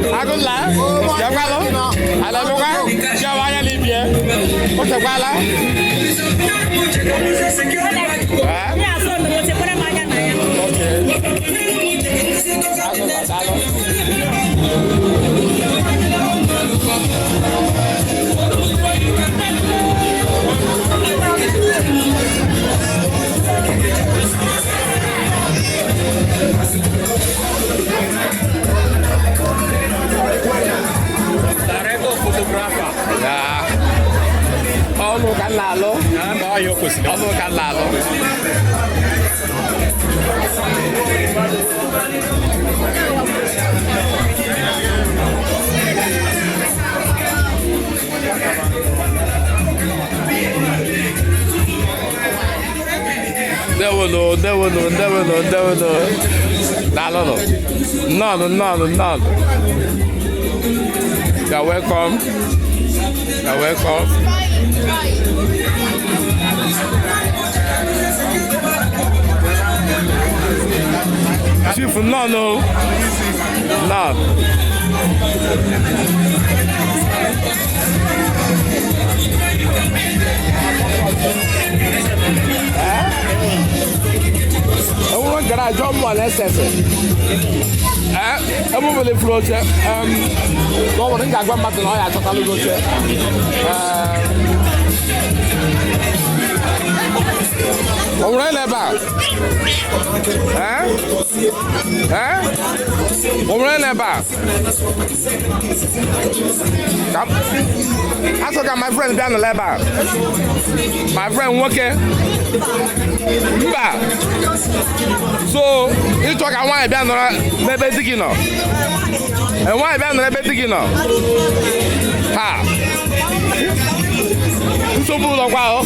Aku lah. Jam kalau. Ada buka. Jawanya libya. Kau cakap lah. Ni asal nak cakap pada mana naya. Okay. Aku tak tahu. Fotografa. Ya. Kamu kan lalu. Kamu kan lalu. Devo no. No. You're welcome. Chief, no. I want to get job more necessary. I'm over the floor. Don't want to get one button. I thought I would go. Alright, Leba. Alright, Leba. I took my friend down the Leba. My friend working. So, you talk I want to be on the basic, and why be on the basic, Ha. So, wow.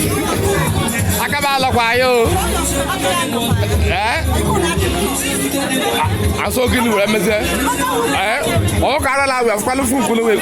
Acaba lo kwayo. Aso kini we meze. O kara la we afalo fun kunu we.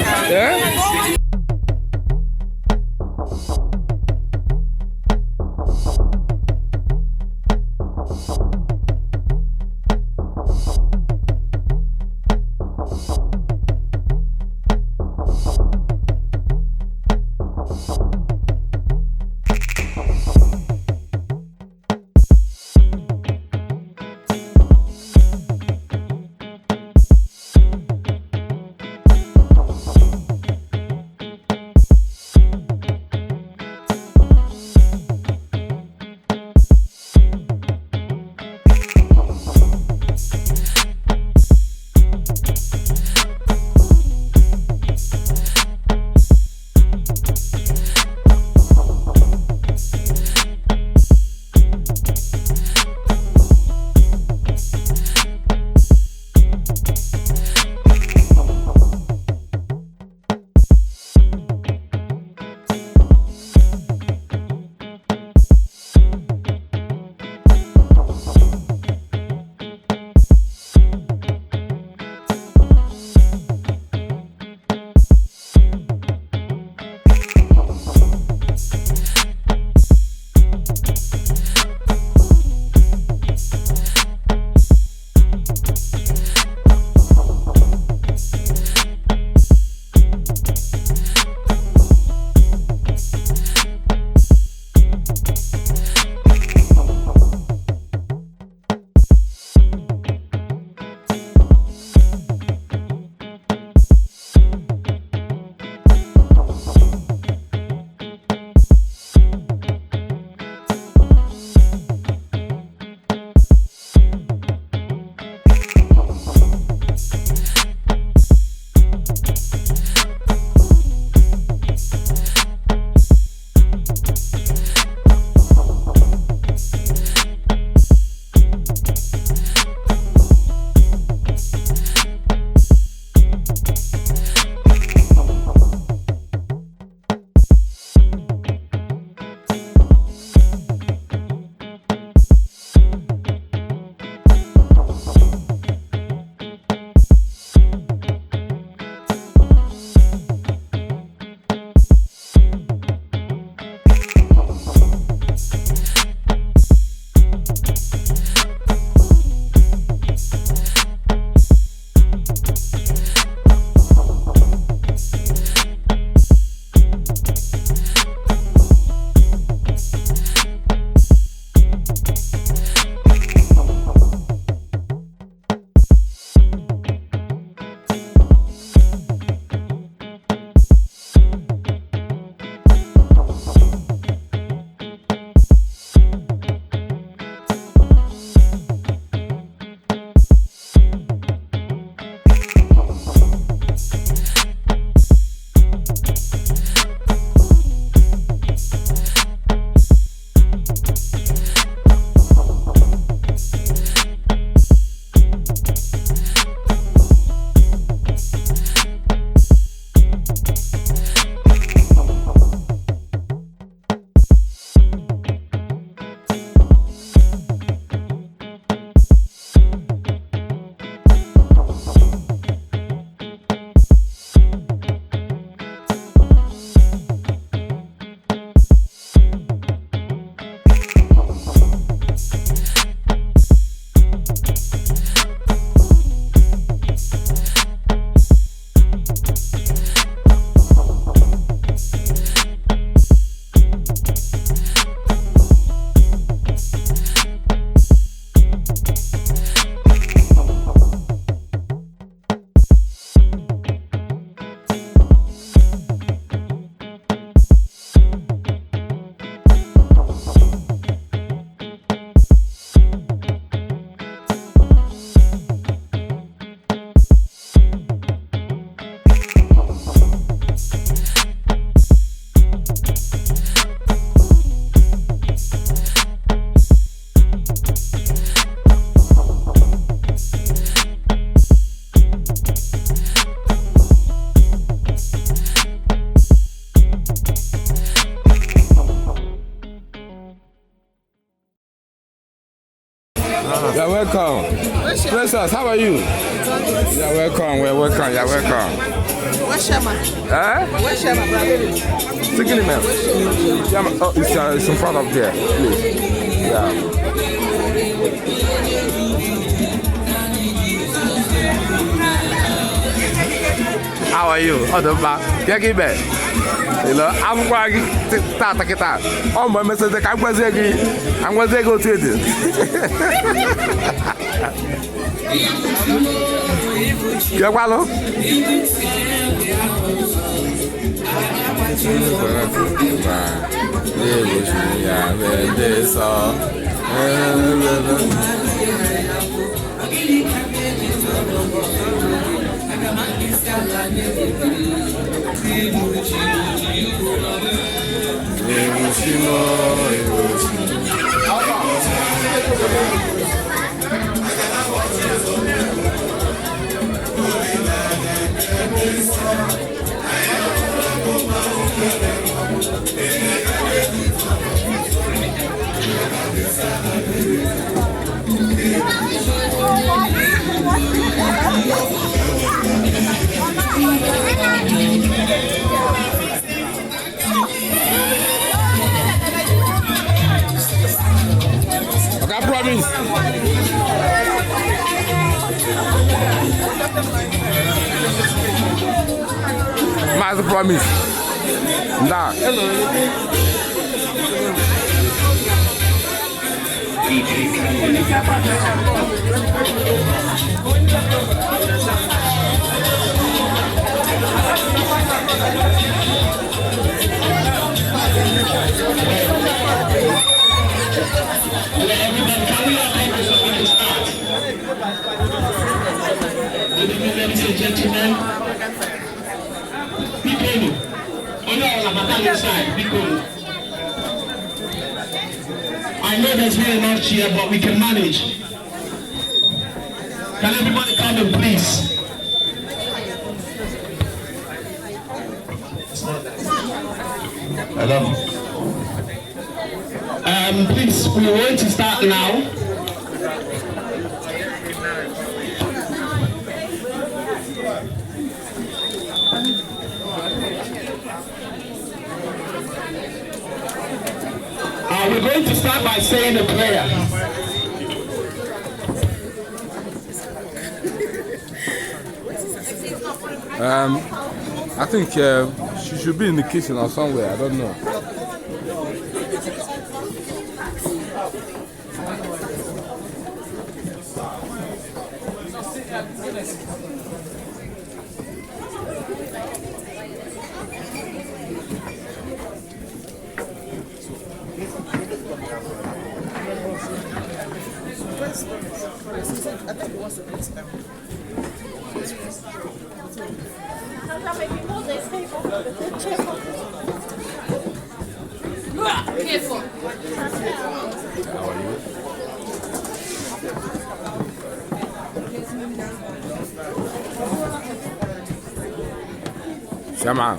You're welcome. Princess, how are you? You're welcome. We're welcome. You're welcome. Where's Shema? Where's Shema, brother? Taking him out. Yeah, oh, it's in front of there, please. Yeah. How are you? Oh, the back. Yeah, give it. You know, I'm going to start it out. Oh, my message, I'm going to go to it. Yeah, well, okay, I promise. Master promise. Nah. Hello. Ladies and gentlemen, people, I know there's not enough here, but we can manage. Can everybody come in, please? Hello. Please, we are going to start now. We're going to start by saying a prayer. I think she should be in the kitchen or somewhere. I don't know. Careful. How are you? Shama.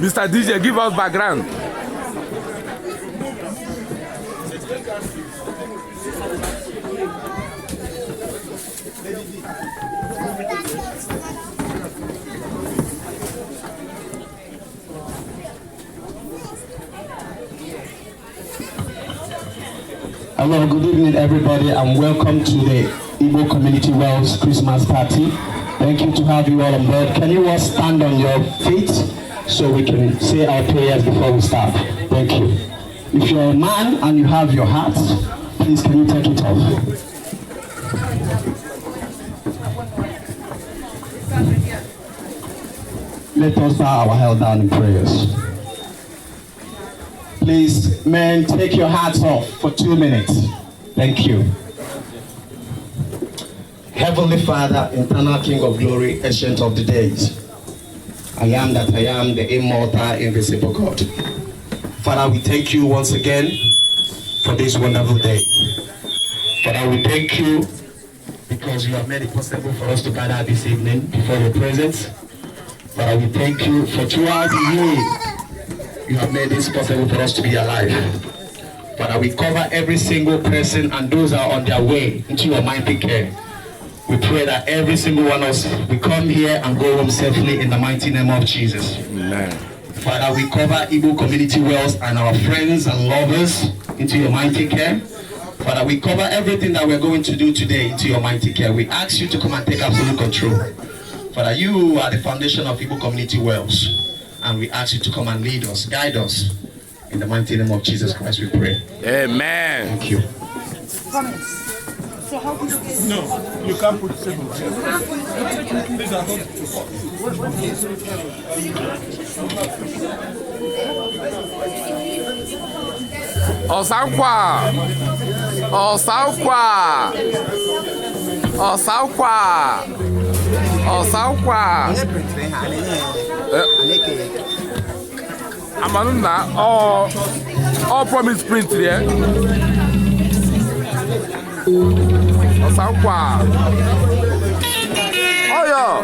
Mr. DJ, give us background. Hello, good evening everybody and welcome to the Igbo Community Wales Christmas party. Thank you to have you all on board. Can you all stand on your feet so we can say our prayers before we start? Thank you. If you're a man and you have your hat, please can you take it off? Let us bow our head down in prayers. Please, men, take your hats off for 2 minutes. Thank you. Heavenly Father, eternal King of glory, ancient of the days, I am that I am, the immortal, invisible God. Father, we thank you once again for this wonderful day. Father, we thank you because you have made it possible for us to gather this evening before your presence. Father, we thank you for throughout the year, you have made this possible for us to be alive. Father, we cover every single person and those that are on their way into your mighty care. We pray that every single one of us will come here and go home safely in the mighty name of Jesus. Amen. Father, we cover Igbo Community Wales and our friends and lovers into your mighty care. Father, we cover everything that we're going to do today into your mighty care. We ask you to come and take absolute control. Father, you are the foundation of Igbo Community Wales, and we ask you to come and lead us, guide us. In the mighty name of Jesus Christ we pray. Amen. Thank you. So how do you get? No, you can't put seven. These are not too hot. Ọ̀sánkwa. Ọ̀sánkwa. Ọ̀sánkwa. Ọ̀sánkwa. Amanuna, all promise print there. Ọ̀sánkwa. Oh yeah.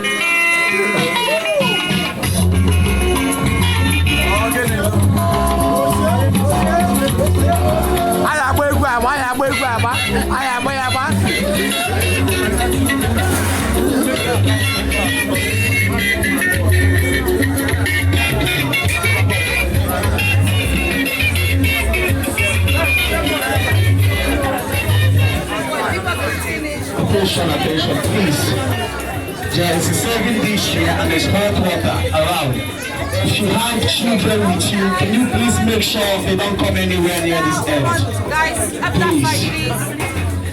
Ayagba egwu agba, ayagba egwu agba, ayagba yagba. Attention, please. There is a serving dish here and there's hot water around. If you have children with you, can you please make sure they don't come anywhere near this end? Guys, Please.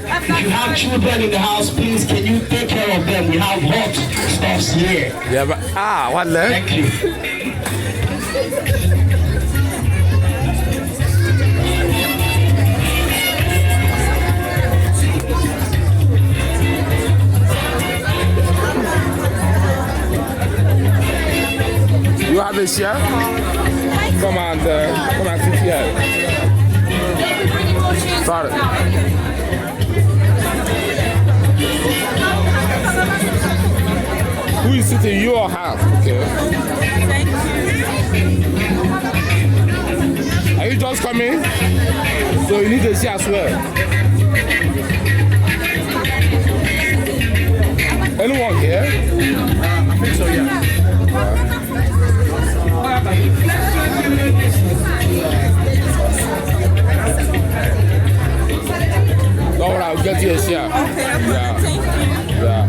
If you have children in the house, please, can you take care of them? We have hot stuffs here. Yeah, but what left? Thank you. You have a share? Come and sit here. Sorry. Who is sitting? You or her? Okay. Are you just coming? So you need a share as well. Anyone here? I think so, yeah. Don't worry, I'll get you a share. Yeah. Yeah.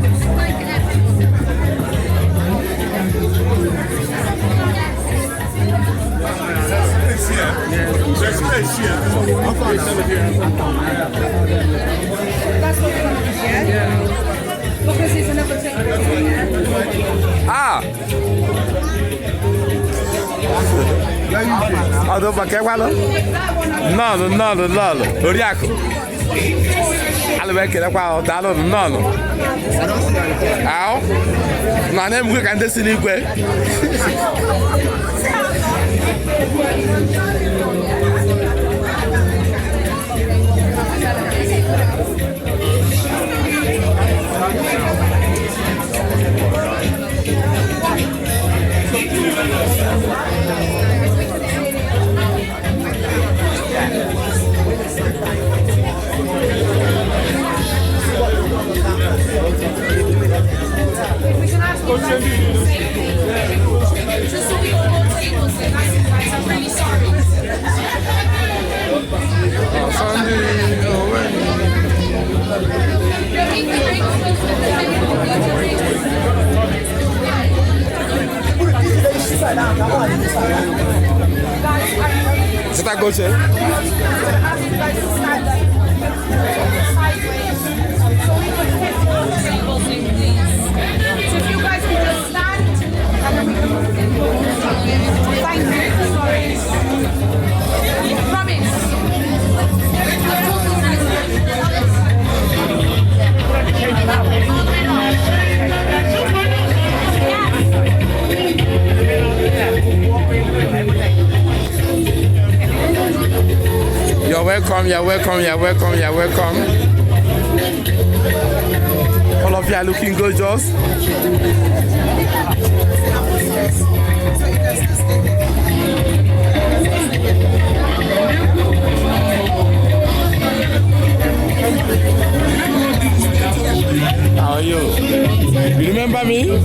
It's here. There's space here. I'll find it here. that's what you're going to do, yeah? Because it's another thing. Ah! Ọdún bàkẹ́ wá lọ. Nọ́ọ̀nù orí àkù. Alùpùpù kẹlẹ́ pa ọ̀dà lọ́nù nọ́ọ̀nù. Àó nà ní ẹ̀mú kíkà ń dé sí ní ìgbẹ́. Kita go say. If you guys can just stand, and then we can thank you. Sorry. Promise. welcome, you're welcome, you're welcome, you're welcome. All of you are looking gorgeous. How are you? You remember me?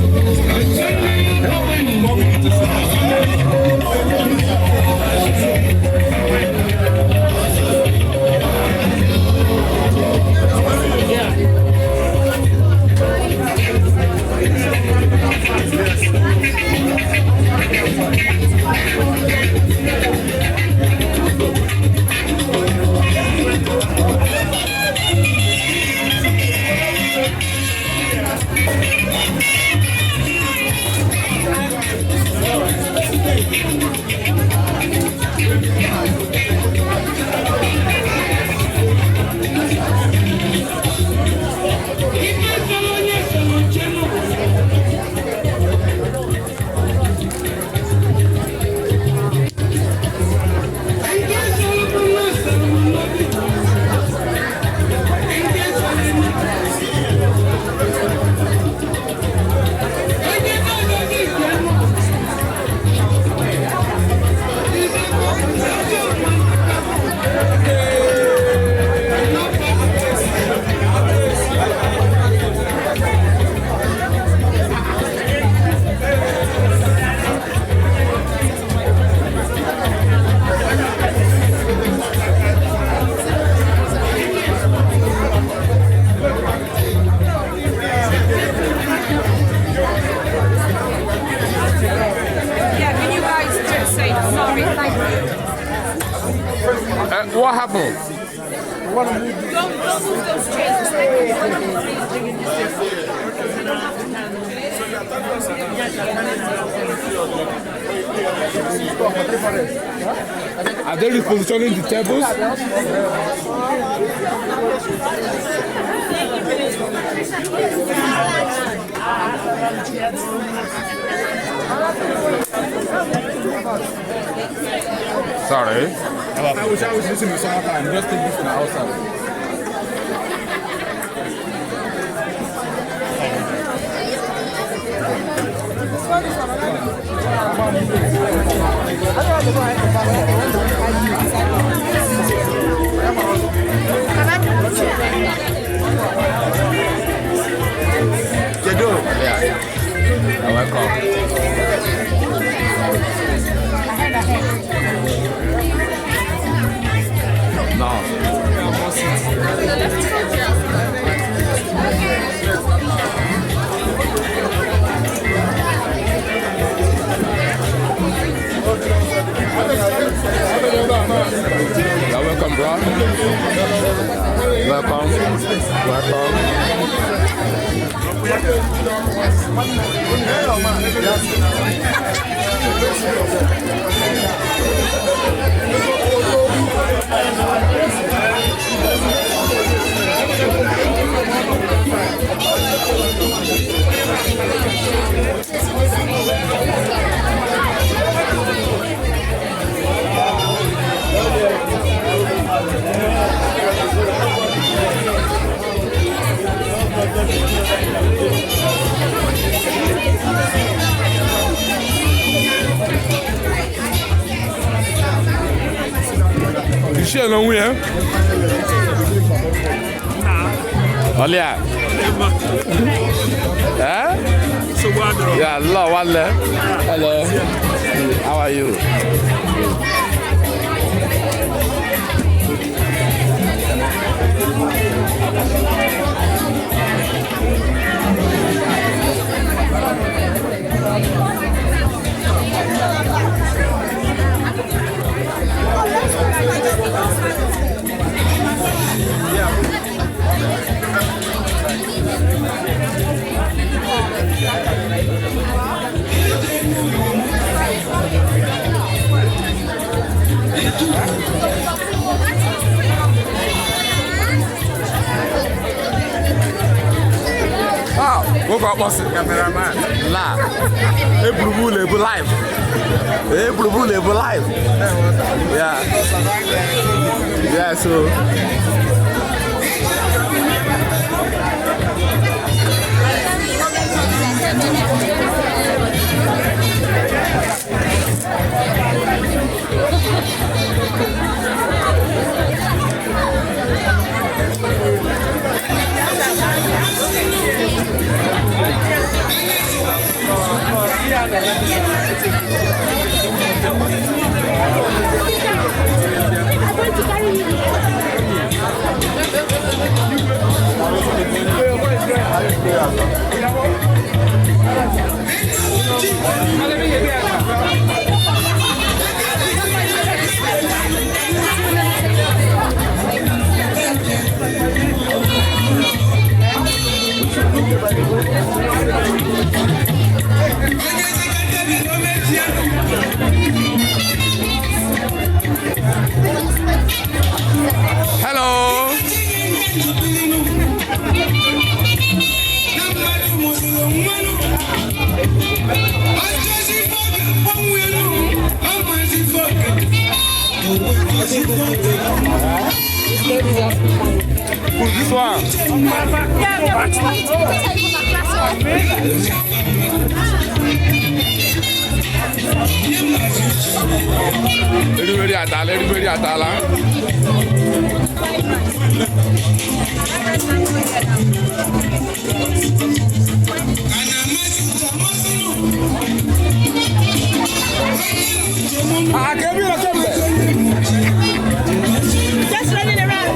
What happened? Don't move those chairs. Are they repositioning the tables? Sorry. I wish I was listening to some time. Just take this from the outside. You do? Yeah. You're welcome. No. You're welcome, bro. Welcome. Welcome. You share no way, huh? Olia. Eh? So what? Yeah, hello, hello. How are you? Go got boss cameraman. La. Eburu live. Hey, Blue live life. Yeah. Yeah, so. Hello. Who's this one? Everybody atala. Just running around.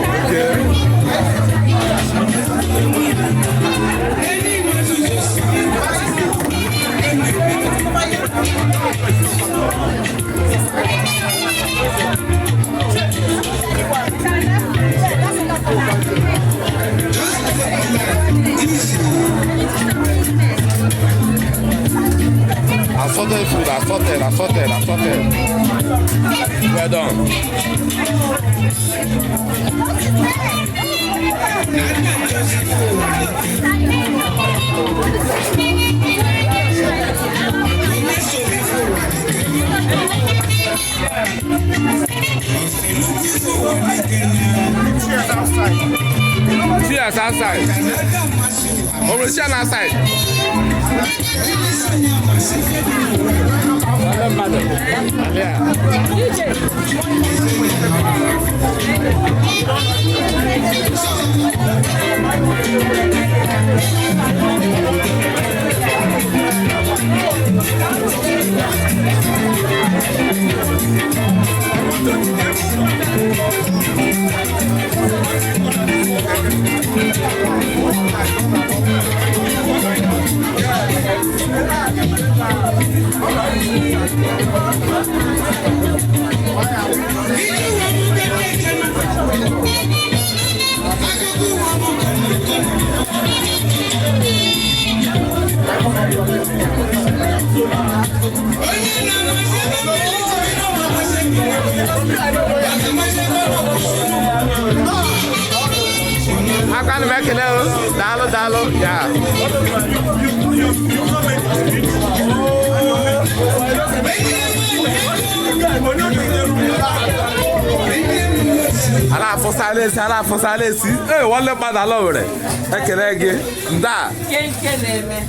Assorted food, assorted. Well done. Cheers outside. Over the channel outside. I can't make it out. Dalo, yeah. Ala for silence. Hey, one leg bad alone. I can again. Da.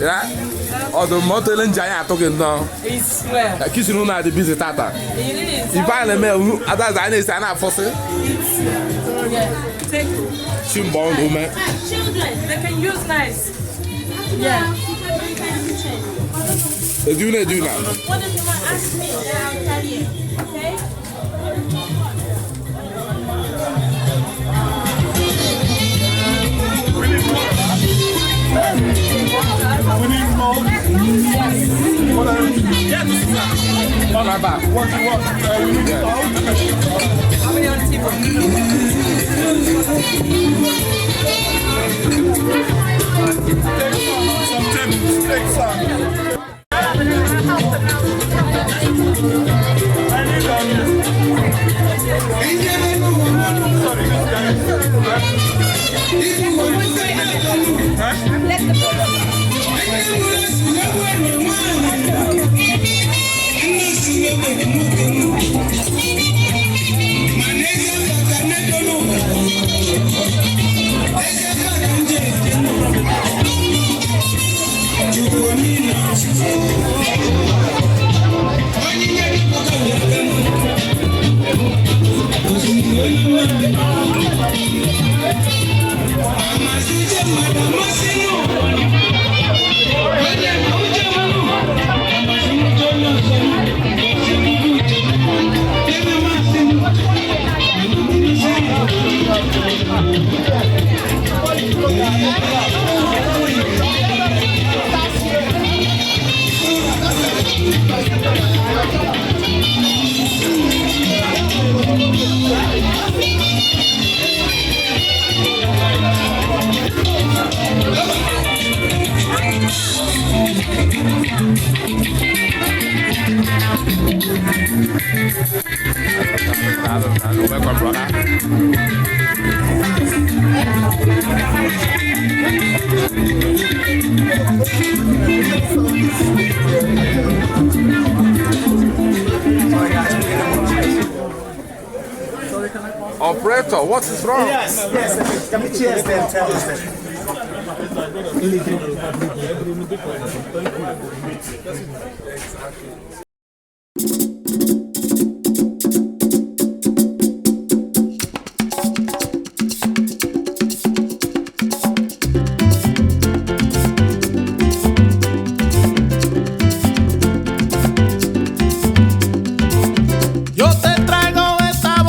Yeah. Or the motor giant talking down. It's well. Kitchen room at the busy tata. It If I know, others I need to for sale. Take Chimbon woman. children. They can use knives. Yeah. They do now. What does you want to ask me? Then I'll tell you. Okay? We need more. On my back. What do you want? We need salt. How many on the table? Some Tim, take some. I need sorry, this guy. Let the Welcome, brother. Operator, what is wrong? Yes. Can we cheers then? Tell us then. Yo te traigo esta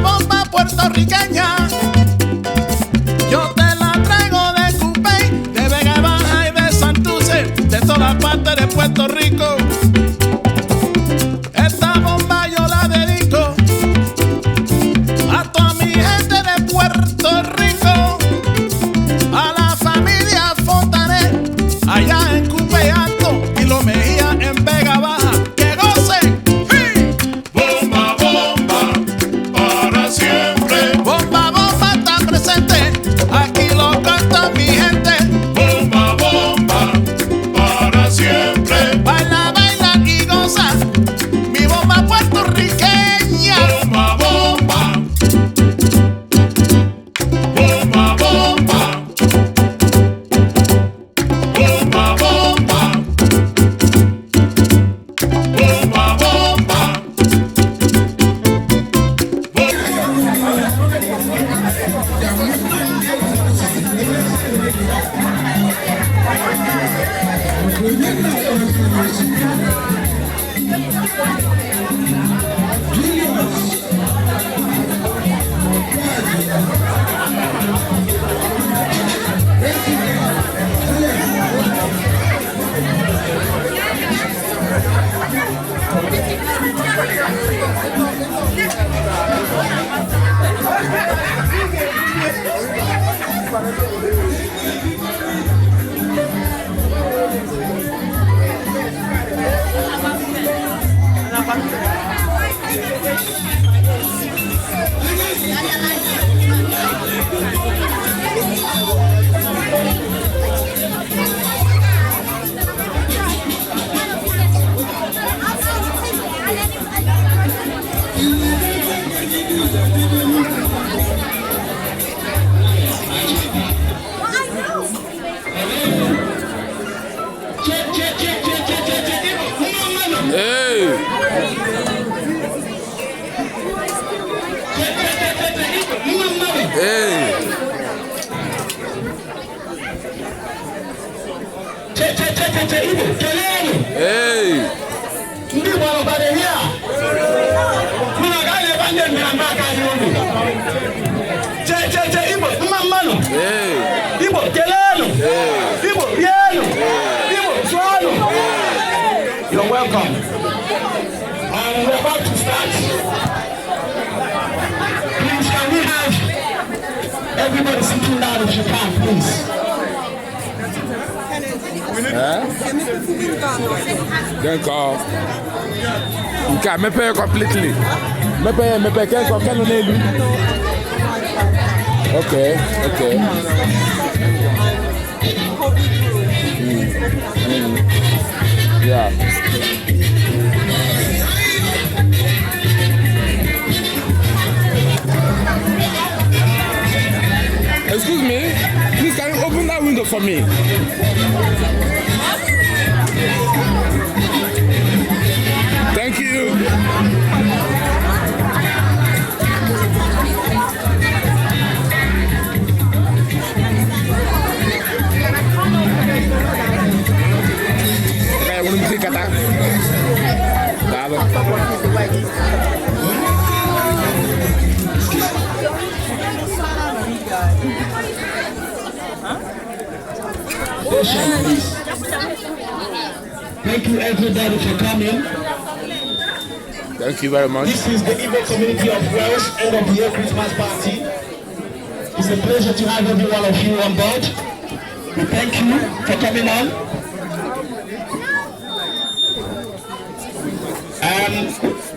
bomba puertorriqueña. Yo te la traigo de Cupey, de Vega Baja y de Santurce, de toda parte de Puerto Rico. Esta bomba yo la dedico a toda mi gente de Puerto Rico, a la familia Fontanet, allá en Cupey Alto y Lo Mejía en Vega Baja. ¡Que gocen! ¡Sí! Bomba, bomba, para siempre. Bomba, bomba está presente, aquí lo canta mi gente. Bomba, bomba, para siempre. Baila, baila y goza, mi bomba puertorriqueña. Bomba, bomba. Bomba, bomba. Bomba, bomba. Bomba, bomba. Hey! Hey! Hey! Hey! Igbo, kelenu. Igbo, bienu. Igbo, swallow. You're welcome. And we're about to start. Please, can we have everybody sitting down if you can, please? Then call. You can me completely. Me pay Okay. Yeah. Excuse me, please can you open that window for me? Thank you. celebration, please. Thank you everybody for coming. Thank you very much. This is the Igbo Community of Wales end of the year Christmas party. It's a pleasure to have every one of you on board. We thank you for coming on. I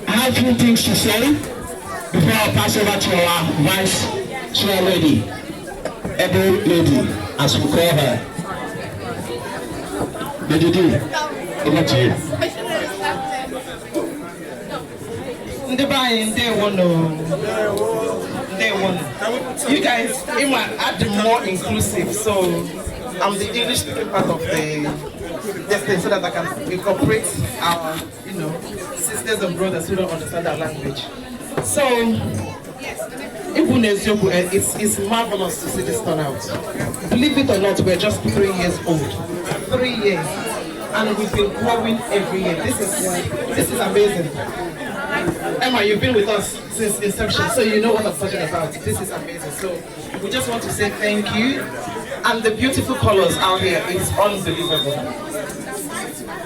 have a few things to say before I pass over to our vice chair lady, Ebu lady, as we call her. Lady D, over to you. You guys, add more inclusive, so I'm the English speaking part of the thing so that I can incorporate our, sisters and brothers who don't understand our language. So, it's marvelous to see this turn out. Believe it or not, we're just 3 years old. 3 years. And we've been growing every year. This is amazing. Emma, you've been with us since inception, so you know what I'm talking about. This is amazing. So we just want to say thank you. And the beautiful colors out here is unbelievable.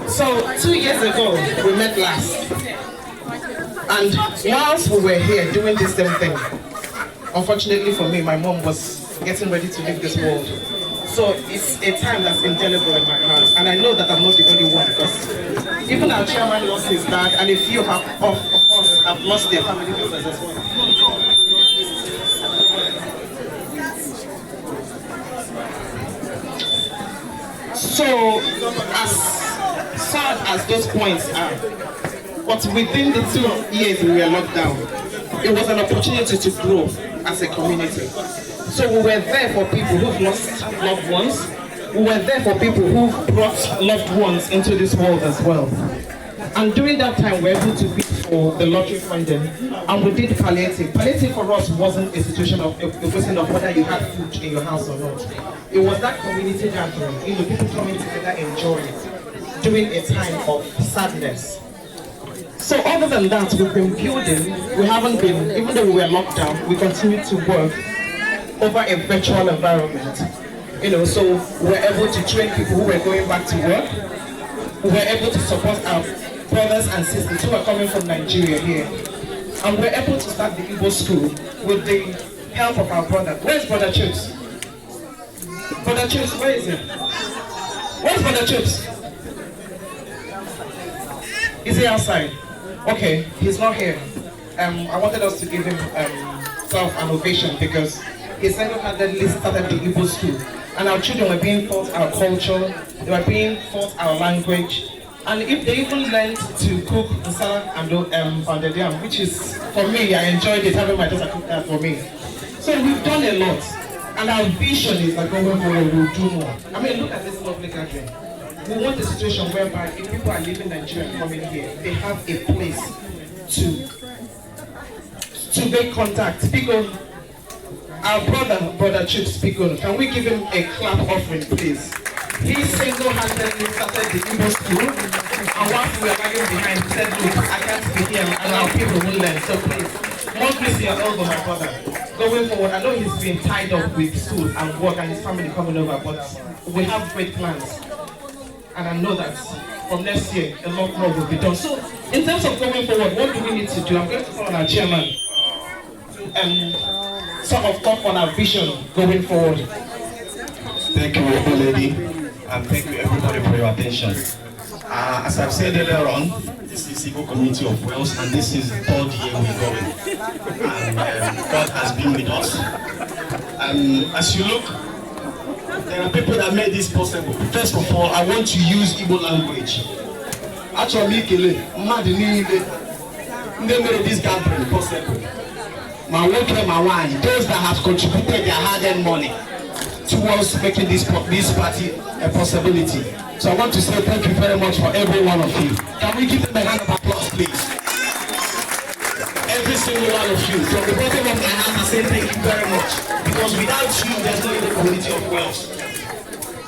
So 2 years ago, we met last. And whilst we were here doing this same thing, unfortunately for me, my mom was getting ready to leave this world. So it's a time that's indelible in my heart. And I know that I'm not the only one, because even our chairman lost his dad, and a few have, of course, have lost their family members as well. So, as sad as those points are, but within the 2 years we were locked down, it was an opportunity to grow as a community. So we were there for people who've lost loved ones. We were there for people who brought loved ones into this world as well. And during that time, we were able to bid for the lottery funding, and we did palliative. Palliative for us wasn't a situation of a question of whether you had food in your house or not. It was that community gathering, people coming together, enjoying it, during a time of sadness. So other than that, we've been building. We haven't been, even though we were locked down, we continued to work over a virtual environment. So we were able to train people who were going back to work. We were able to support our brothers and sisters who are coming from Nigeria here. And we were able to start the Igbo school with the help of our brother. Where's Brother Chips? Brother Chips, where is he? Where's Brother Chips? Is he outside? Okay, he's not here. I wanted us to give him an ovation, because he single-handedly started the Igbo school. And our children were being taught our culture, they were being taught our language. And if they even learned to cook salad and pounded yam, which is, for me, I enjoyed it, having my daughter cook that for me. So we've done a lot. And our vision is that going forward, we'll do more. I mean, look at this lovely gathering. We want a situation whereby if people are leaving Nigeria and coming here, they have a place to make contact. Because our brother Chips Pickle, can we give him a clap offering, please? He single-handedly started the Igbo school, and whilst we were lagging behind, he said, look, I can't be here, and our people will learn, so please, more please your elbow, my brother. Going forward, I know he's been tied up with school and work and his family coming over, but we have great plans. And I know that from next year, a lot more will be done. So, in terms of going forward, what do we need to do? I'm going to call on our chairman and sort of talk on our vision going forward. Thank you, lady, and thank you everybody for your attention. As I've said earlier on, this is Igbo Community of Wales, and this is the 3rd year we're going. And God has been with us. As you look, there are people that made this possible. First of all, I want to use Igbo language. Actually, they made this gathering possible. My work and my wine, those that have contributed their hard-earned money towards making this party a possibility. So I want to say thank you very much for every one of you. Can we give them a hand of applause, please? Every single one of you. From the bottom of my heart, I say thank you very much. Because without you, there's no Igbo Community of Wales.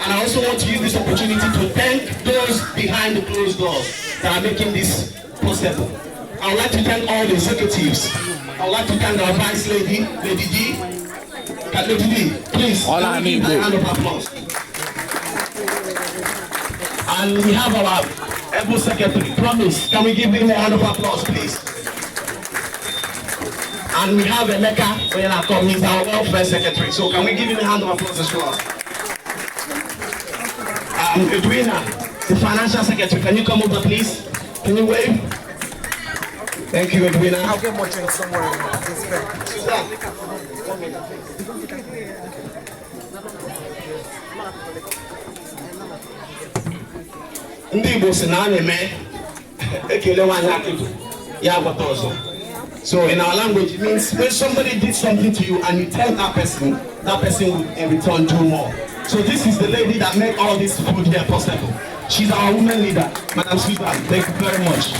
And I also want to use this opportunity to thank those behind the closed doors that are making this possible. I would like to thank all the executives. I would like to thank our vice lady, Lady D. Lady D, please, give a hand of applause. And we have our Igbo secretary, Promise. Can we give him a round of applause, please? And we have Emeka, he's our welfare secretary. So can we give him a hand of applause as well? Edwina, the financial secretary, can you come over, please? Can you wave? Thank you, Edwina. I'll get more drinks somewhere in this bed. Ndị Igbo si na na-eme ekele nwaanyị akịdụ ya agbata ọzọ. So in our language, it means when somebody did something to you and you tell that person will in return do more. So this is the lady that made all this food here possible. She's our woman leader, Madam Susan. Thank you very much.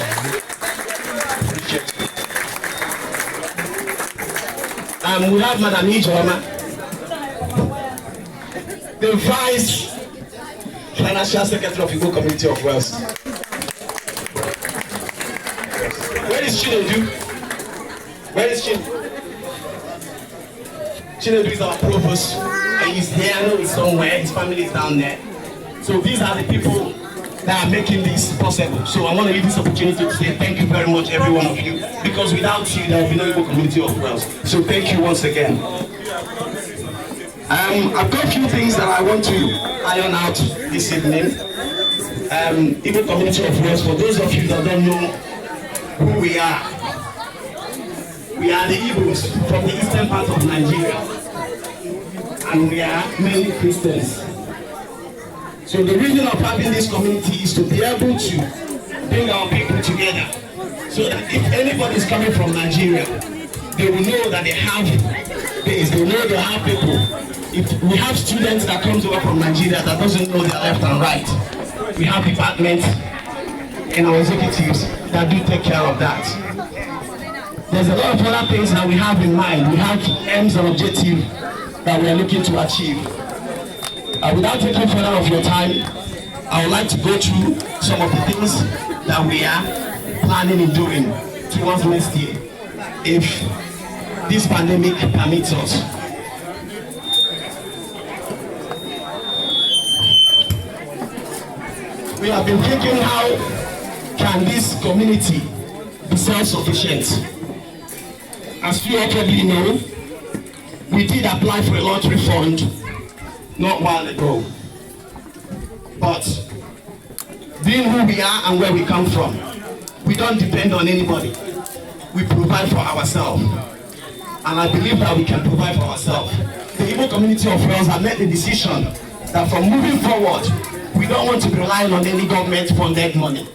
We have Madam Ijoma, the Vice Financial Secretary of Igbo Community of Wales. Where is Chinedu? Where is Chinedu? Chinedu is our provost, and he's here. I know he's somewhere. His family is down there. So these are the people that are making this possible. So I want to use this opportunity to say thank you very much, every one of you, because without you, there will be no Igbo Community of Wales. So thank you once again. I've got a few things that I want to iron out this evening. Igbo Community of Wales, for those of you that don't know who we are the Igbos from the eastern part of Nigeria, and we are mainly Christians. So the reason of having this community is to be able to bring our people together, so that if anybody is coming from Nigeria, they will know that they have base, they know they have people. If we have students that comes over from Nigeria that doesn't know their left and right, we have departments and our executives that do take care of that. There's a lot of other things that we have in mind. We have aims and objectives that we are looking to achieve. Without taking further of your time, I would like to go through some of the things that we are planning on doing towards next year, if this pandemic permits us. We have been thinking, how can this community be self-sufficient? As you already know, we did apply for a lottery fund not while ago. But being who we are and where we come from, we don't depend on anybody. We provide for ourselves. And I believe that we can provide for ourselves. The Igbo Community of Wales have made the decision that from moving forward, we don't want to be relying on any government-funded money.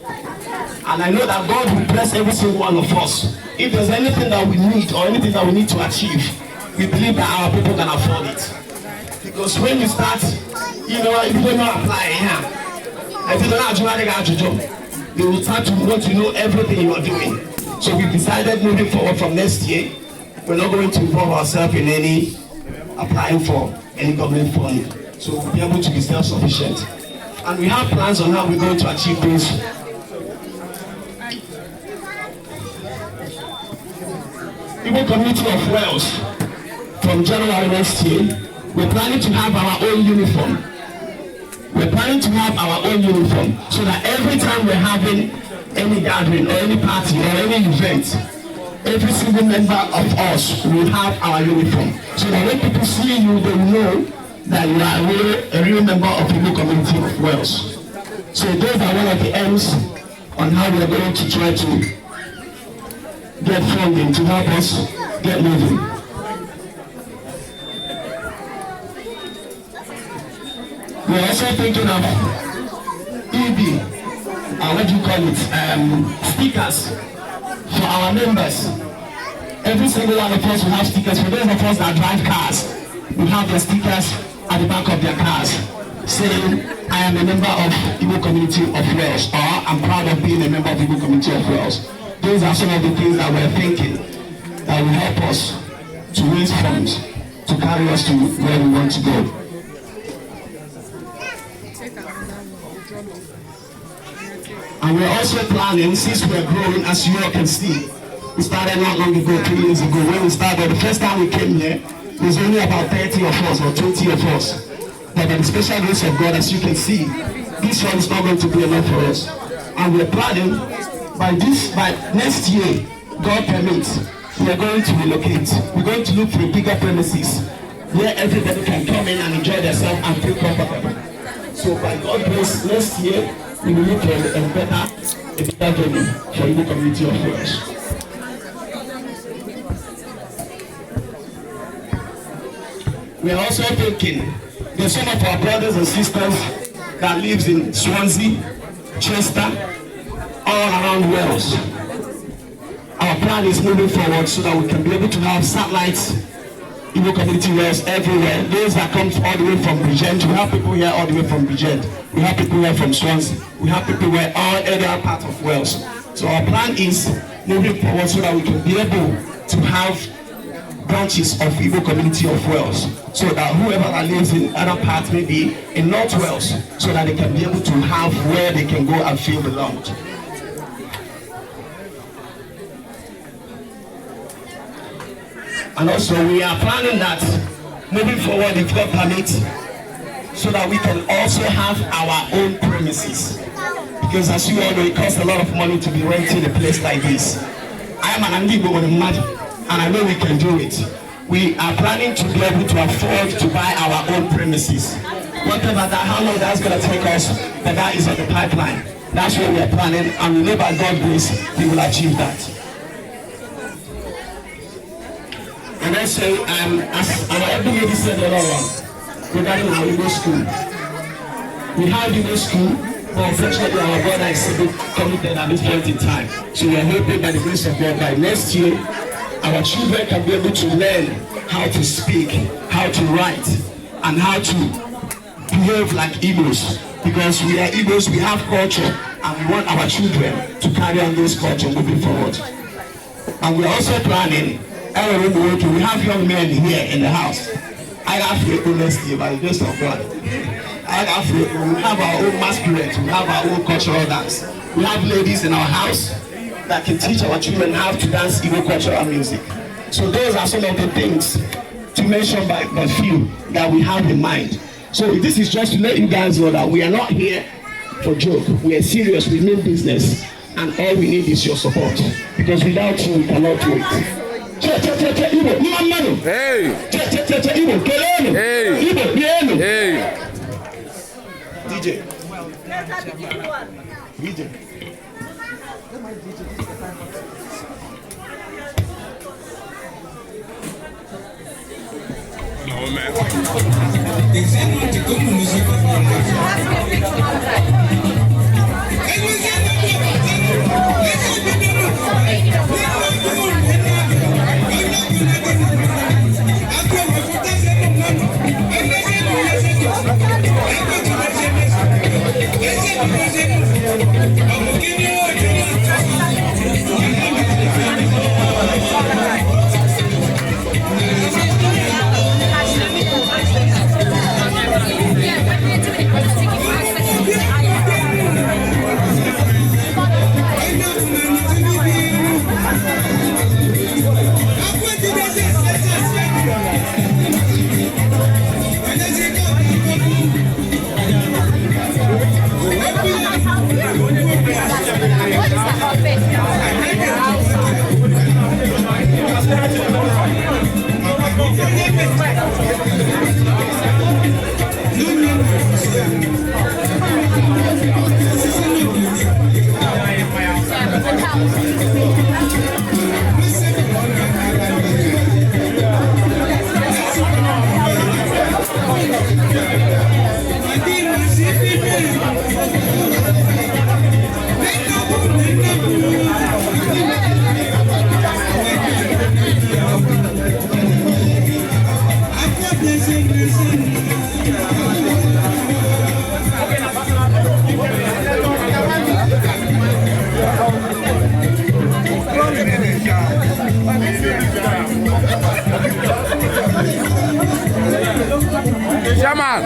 And I know that God will bless every single one of us. If there's anything that we need or anything that we need to achieve, we believe that our people can afford it. Because when you start, if you don't know apply, if you don't know how to job, they will start to want to know everything you are doing. So we've decided moving forward from next year, we're not going to involve ourselves in any applying for any government fund. So we'll be able to be self-sufficient. And we have plans on how we're going to achieve this. Igbo Community of Wales, from January next year, we're planning to have our own uniform. We're planning to have our own uniform so that every time we're having any gathering or any party or any event, every single member of us will have our uniform. So that when people see you, they will know that you are a real member of the Igbo Community of Wales. So those are one of the aims on how we are going to try to get funding to help us get moving. We're also thinking of EB, stickers for our members. Every single one of us will have stickers. For those of us that drive cars, we have the stickers at the back of their cars saying, I am a member of Igbo Community of Wales, or I'm proud of being a member of Igbo Community of Wales. Those are some of the things that we're thinking that will help us to raise funds to carry us to where we want to go. And we're also planning, since we're growing, as you all can see, we started not long ago, 3 years ago. When we started, the first time we came here, there's only about 30 of us or 20 of us. But by the special grace of God, as you can see, this one is not going to be enough for us. And we're planning by next year, God permits, we are going to relocate. We're going to look for a bigger premises where everybody can come in and enjoy themselves and feel comfortable. So by God's grace, next year, we will look for a better venue for Igbo Community of Wales. We are also thinking, there's some of our brothers and sisters that lives in Swansea, Chester, all around Wales. Our plan is moving forward so that we can be able to have satellites, Igbo Community Wales everywhere. Those that come all the way from Bridgend, we have people here all the way from Bridgend. We have people here from Swansea. We have people here all other part of Wales. So our plan is moving forward so that we can be able to have branches of Igbo Community of Wales, so that whoever that lives in other parts, maybe in North Wales, so that they can be able to have where they can go and feel belonged. And also we are planning that moving forward, if God permits, so that we can also have our own premises. Because as you all know, it costs a lot of money to be renting a place like this. I am an Igbo with money, and I know we can do it. We are planning to be able to afford to buy our own premises. Whatever that, how long that's going to take us, but that is on the pipeline. That's what we are planning, and we know by God's grace, we will achieve that. And I say, as our elder lady said earlier, regarding our Igbo school. We have Igbo school, but unfortunately our brother is still committed at this point in time. So we are hoping by the grace of God, by next year, our children can be able to learn how to speak, how to write, and how to behave like Igbos. Because we are Igbos, we have culture, and we want our children to carry on this culture moving forward. And we're also planning, we have young men here in the house. I have to next year by the grace of God. We have our own masquerade, we have our own cultural dance. We have ladies in our house that can teach our children how to dance Igbo cultural music. So those are some of the things to mention by few that we have in mind. So this is just to let you guys know that we are not here for joke. We are serious, we mean business, and all we need is your support. Because without you, we cannot do it. Hey! Hey! DJ. DJ. No, man. Chairman!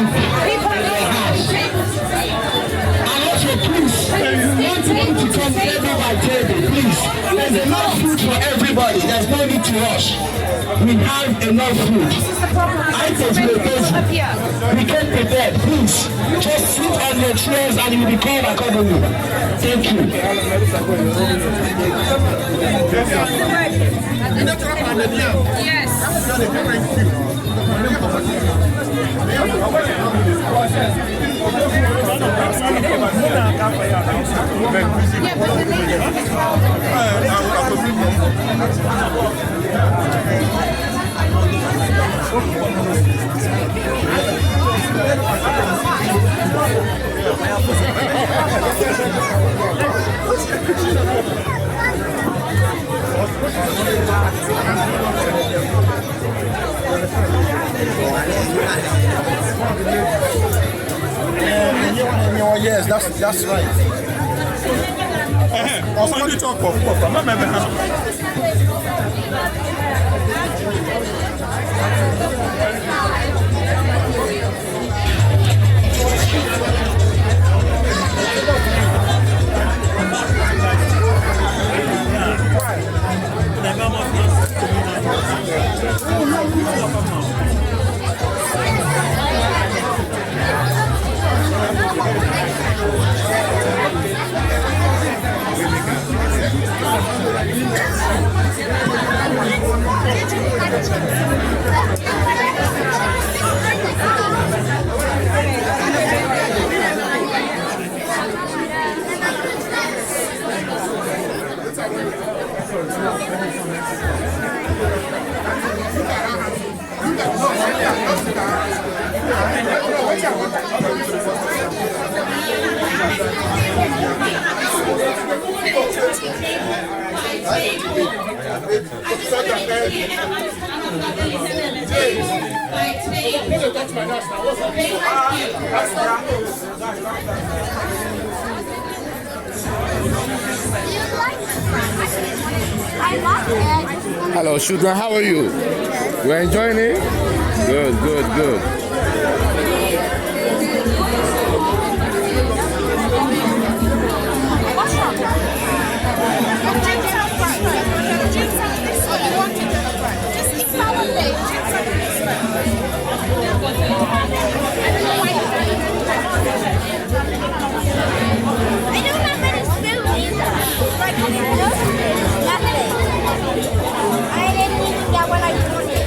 food in your house. And also, please, want people to come table by table, please. There's enough food for everybody. There's no need to rush. We have enough food. Items will we can prepare. Please, just sit on your chairs and you will be called accordingly. Thank you. Yes. Yes, that's right. Somebody talk of Hello, children. How are you? You are enjoying it? Good, good, good. I didn't even get what I wanted.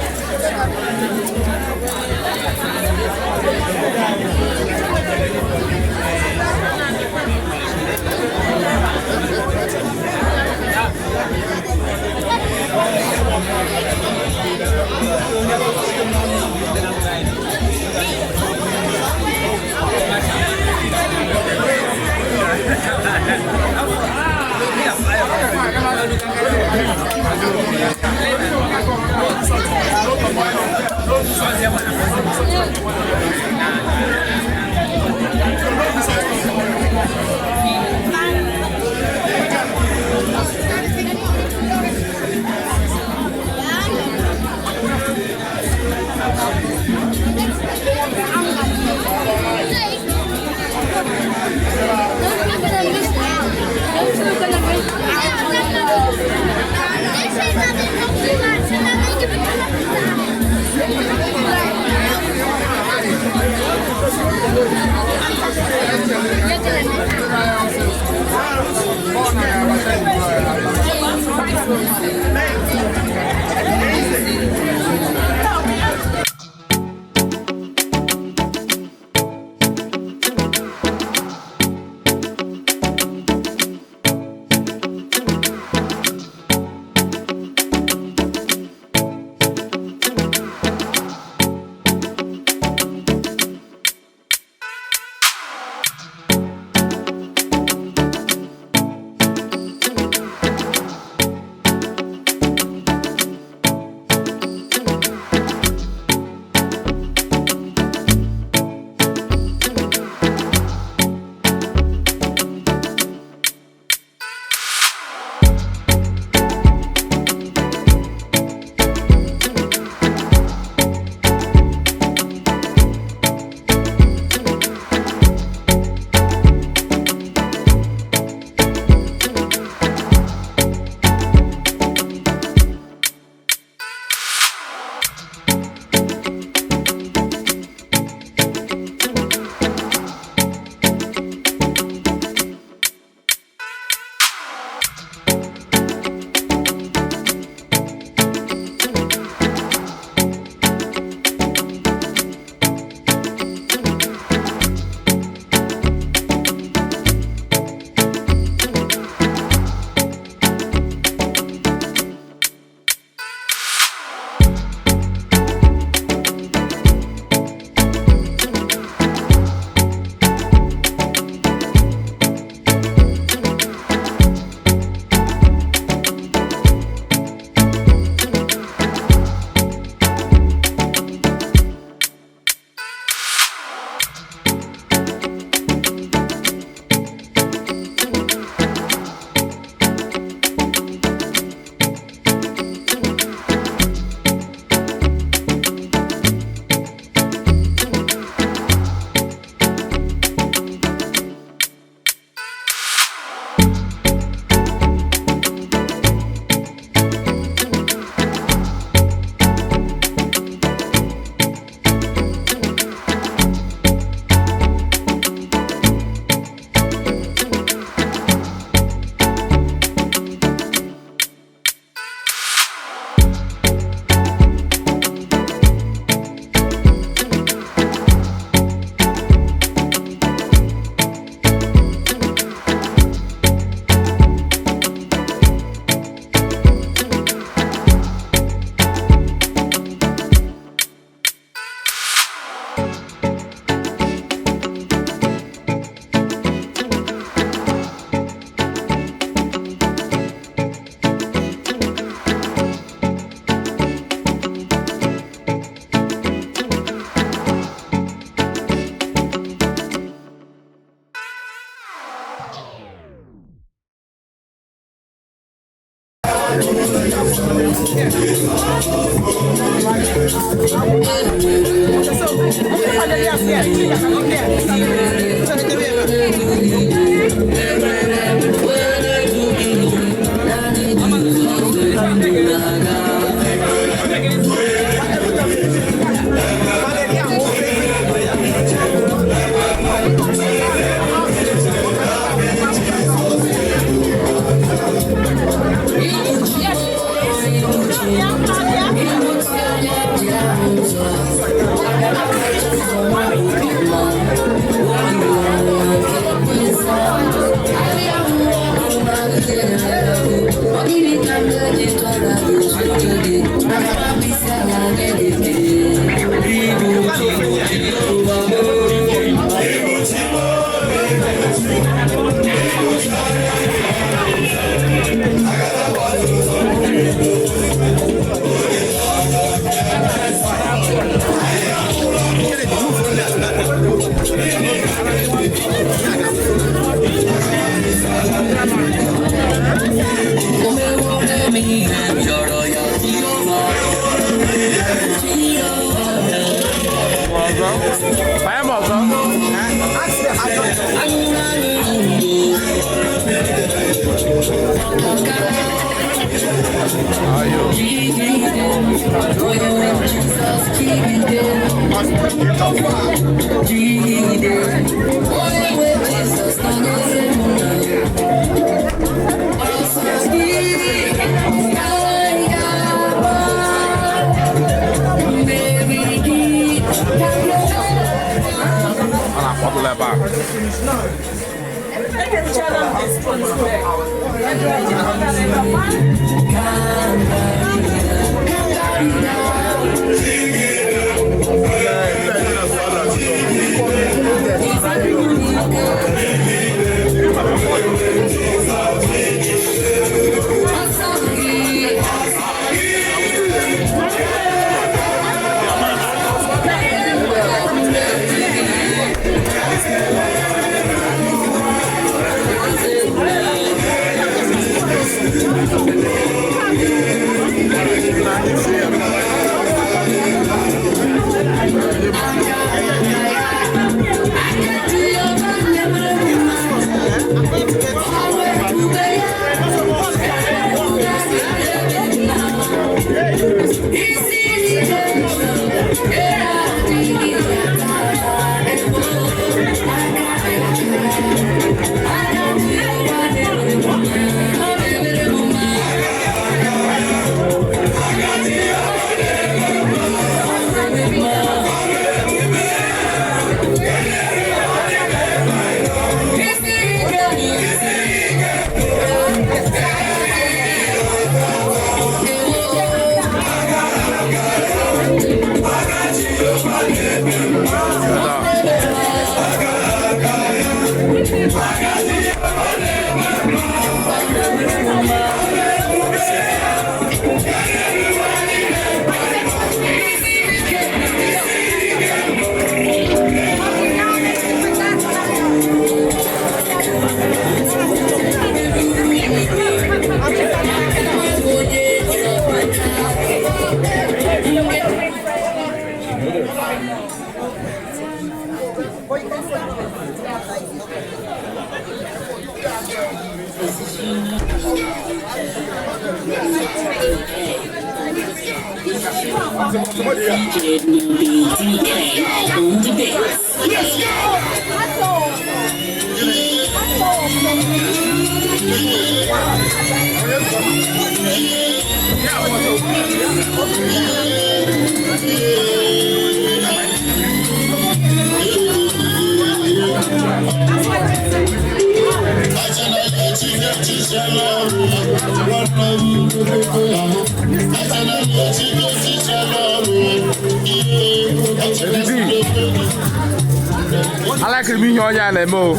I like to be on your mo.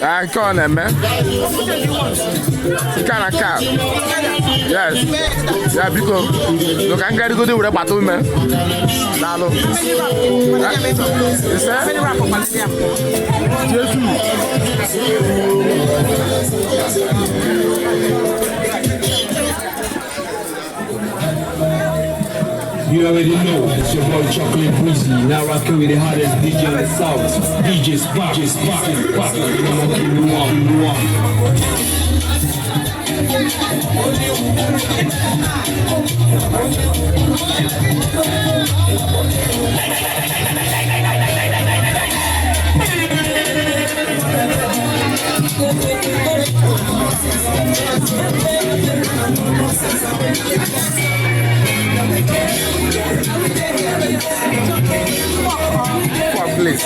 I call them, man. You can't cap. Yes. Yeah, because you can't get to go to the battle, man. Lalo. Is that? You already know, it's your boy Chocolate Breezy. Now rocking with the hottest DJ in the South. DJ Spark, Please.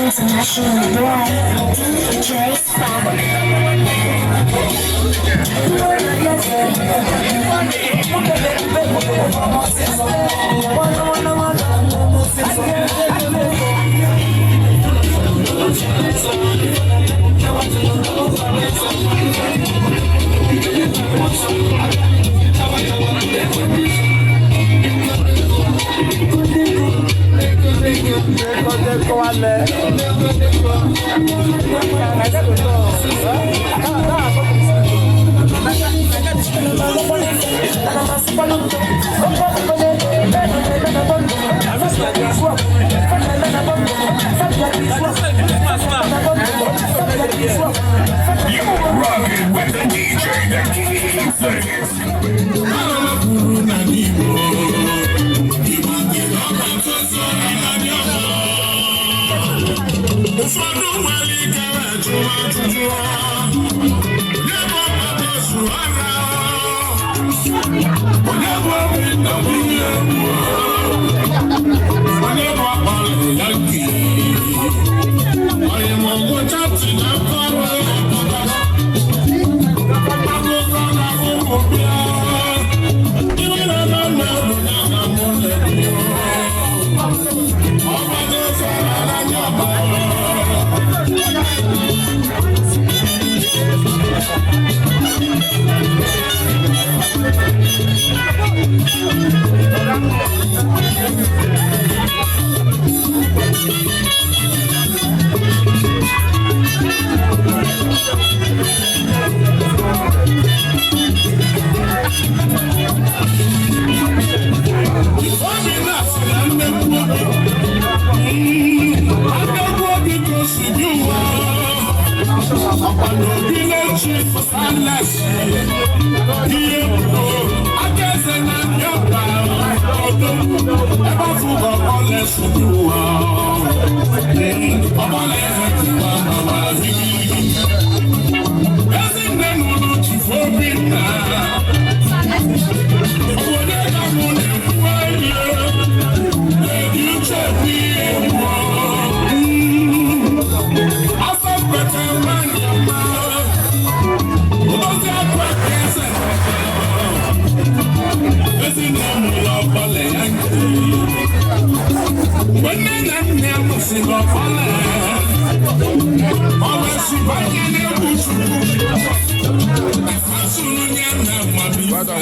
International brand, DJ You rockin' with the DJ that keeps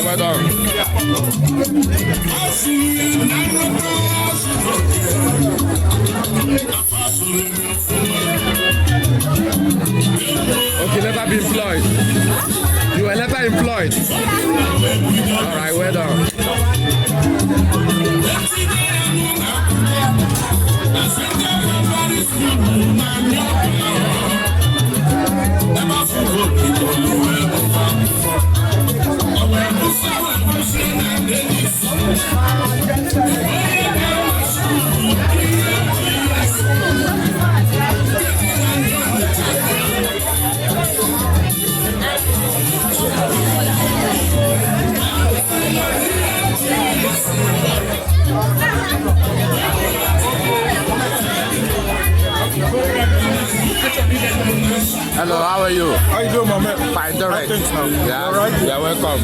Well done. Okay, let her be employed. You were later employed. All right, well done. Hello, how are you? How you doing, my man? Fine, direct. Thanks, man. Yeah, All right. you're welcome.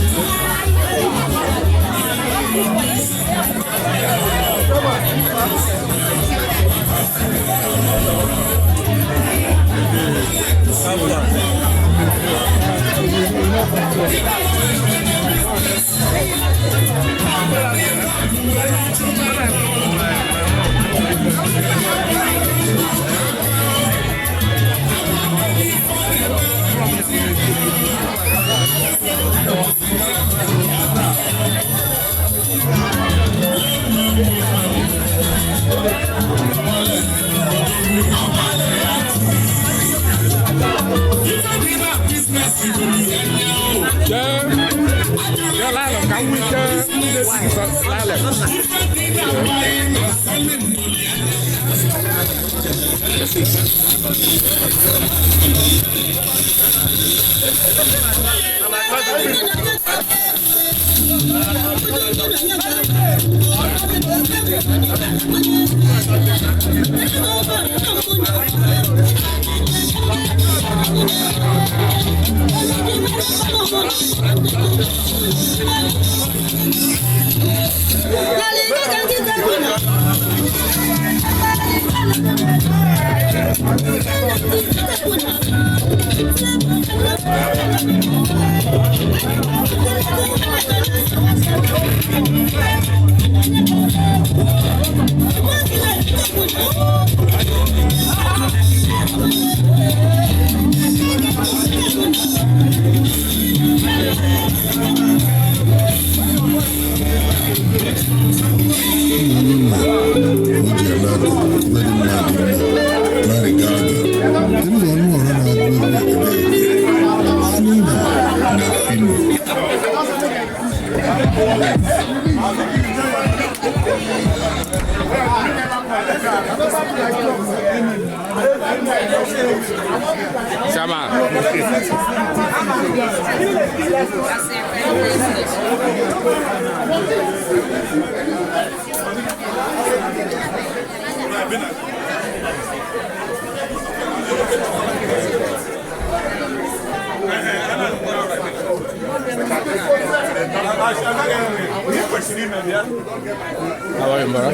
How are you, bro?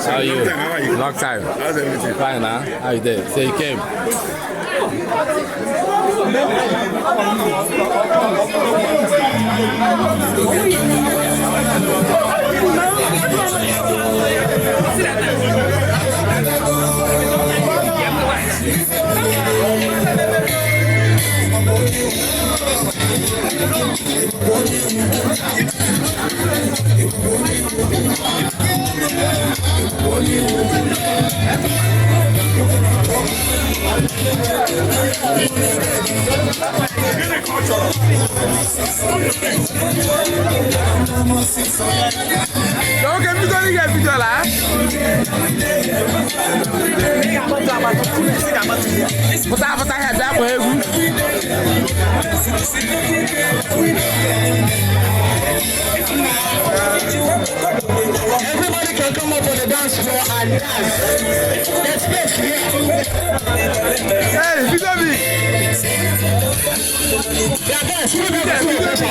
How are you? Long time. How's everything? Fine, huh? How you doing? So you came? Don't get me going to get video lah. Putar ya dah bagus. Everybody can come up on the dance floor and dance. Let's get here. Hey, video me. Yeah, guys, we got to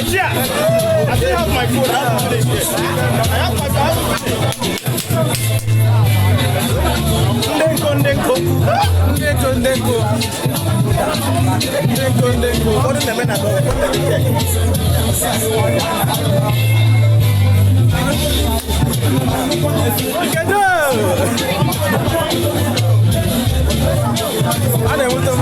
Yeah, I still have my phone. I have to play this. I have my phone. What is the man about? You can do. I don't want to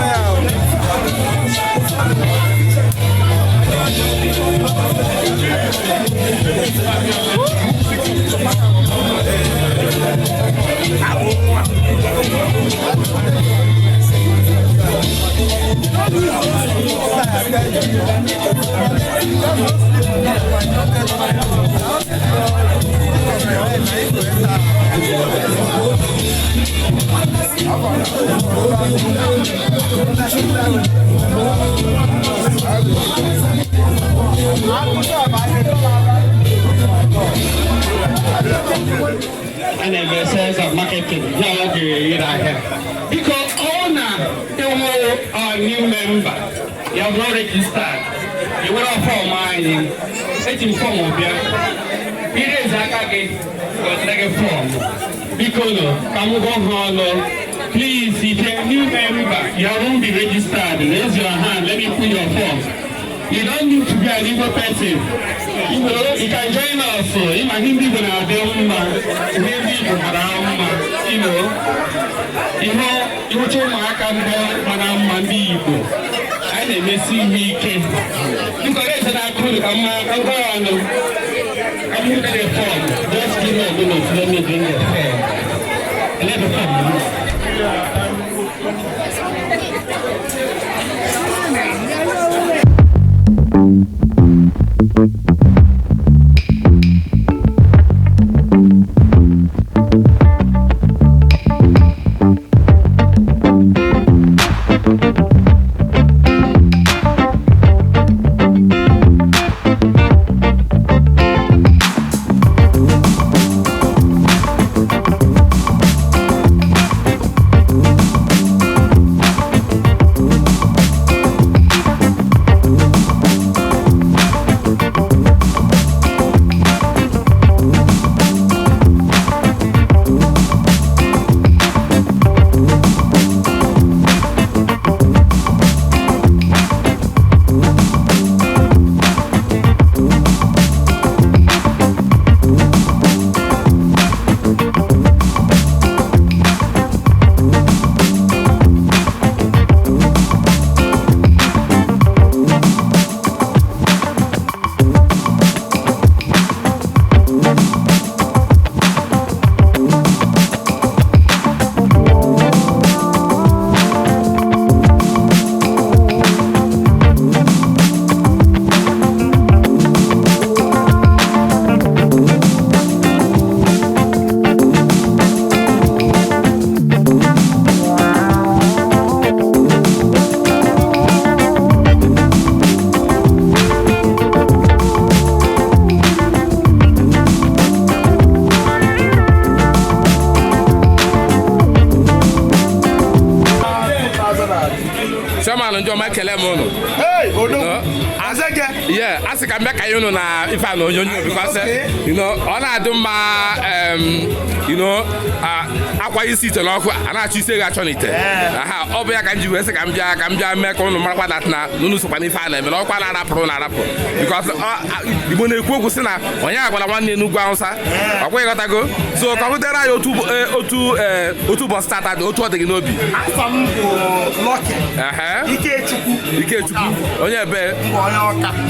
And then the sense of marketing, because owner, our new member, you have not registered. You will not form mining. It's in form of your. It is like a form. Bikono, Kamugo, please, if you're a new member, you won't be registered. Raise your hand. Let me put your form. You don't need to be an Igbo person. You know, you can join us. You know, Hindi will have their own man. Hindi will have their own man. You know, you know, I can go, Madam Mandi Igbo. And they may see me. You can get to that cool. I'm going to the form. Just give me a minute. Let me bring the form. Let me come. Hey, yeah, I think I'm back. If I know you, because you know, on I do my you know, I see to lock and I say that on it. How obvious can you say I'm Jack, make on the market that now, no super if I live, or because you want to cook with Sina, when you have one new grounds, where got to go. So, come there, I O2 bus start at O2 the Ginobi. Lucky. Onye be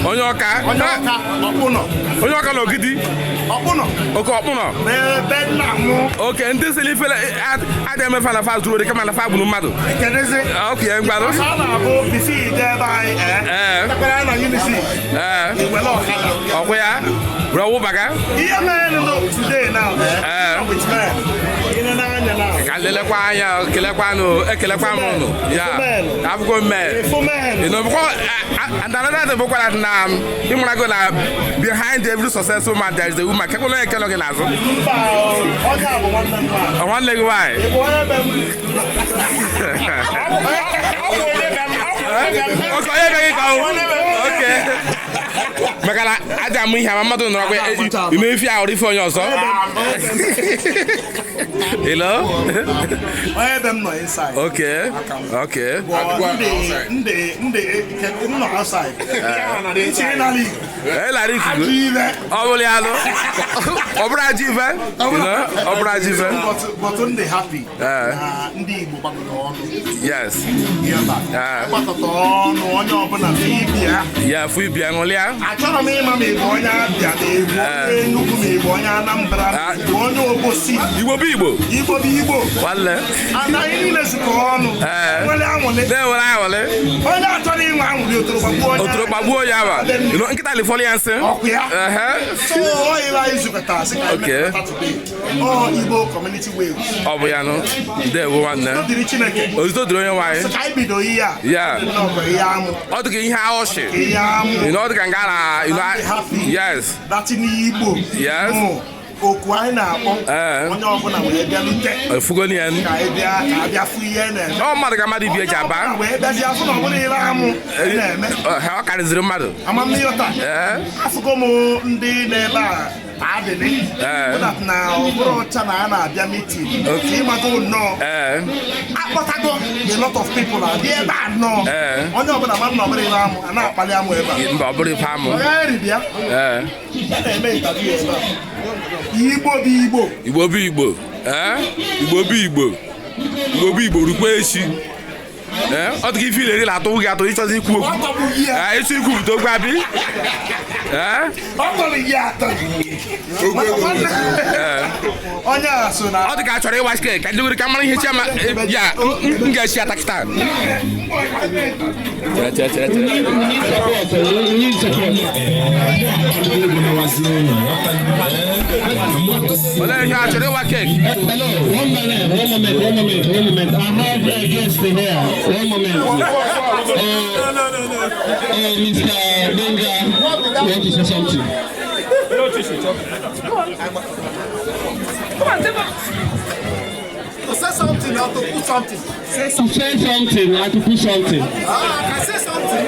onye ọka n'ogidi oke ọkpụnọ oke ndị sili fele adị emefe na fa zuru dị kama na fa gburu mmadụ oke mgbado ọkwụ ya bụrụ wụbaga ka lelekwa anya kelekwa mụnụ ya abụgo mee and another thing because na imurago na behind every successful man there is a woman kekolo ekelo ke lazo one leg why okay makala aja mu ihe amado no agwe ime fi awori fi onye ozo hello okay no outside but when they happy ndị Igbo gbakọrọ ọnụ yes gbakọrọ ọnụ onye ọbụla ya fu ibia ngolia achọrọ m ịma ma ịbụ onye Abịa na Enugu ma ịbụ onye Anambra onye Obosi Igbo bụ Igbo wale anaghị niile zukọ ọnụ nwere anwụle onye achọrọ inwe anwụli otoro gbagbuo ya ba nkịta lifọli ya nsị so oyiwe anyị zukọta sị ka Igbo Community Wales ọ bụ ya nụ ndewo nwanne ozito dịrị onye nwanyị ka anyị bido ihe a ọ dịka ihe aghọshị ọ dịka nga na yes n'Igbo okwu anyị na-akpọ onye ọbụla wee bịalute efugoni ya ka abịa fụ ihe na-eme ọ mmadụ ka mmadụ ibi eji aba wee bịazi afụ na ọbụla ire amụ na-eme ọ karịziri mmadụ amamihe ụta afụgo m ndị n'ebe a adịghị na ọbụrụ ọcha na a na-abịa meeting ịmago nnọọ akpọtago a lot of people abịa ebe a nnọọ onye ọbụla ma nna ọbụla ibe amụ a na-akpali amụ ebe a mba ọ bụrụ ife amụ onye nri bịa a na-eme interview ebe a Igbo bụ Igbo Igbo bụ Igbo Igbo bụ Igbo Igbo bụ Igbo rukwa echi ọ dịka ife ileri na-atụ gị atụ ịchọzi ikwu okwu ịchọ ikwu bute okwu abi onye a so na ọ dịka a chọrọ ịwa skek ka ndị nwere ka mara ihe chiama ya m ga-echi atakịta olee ihe a chọrọ ịwa kek Here. One moment. Mr. Benga, you want to say something? Come on, say something, or to put something. Say something, or to put something. I can say something.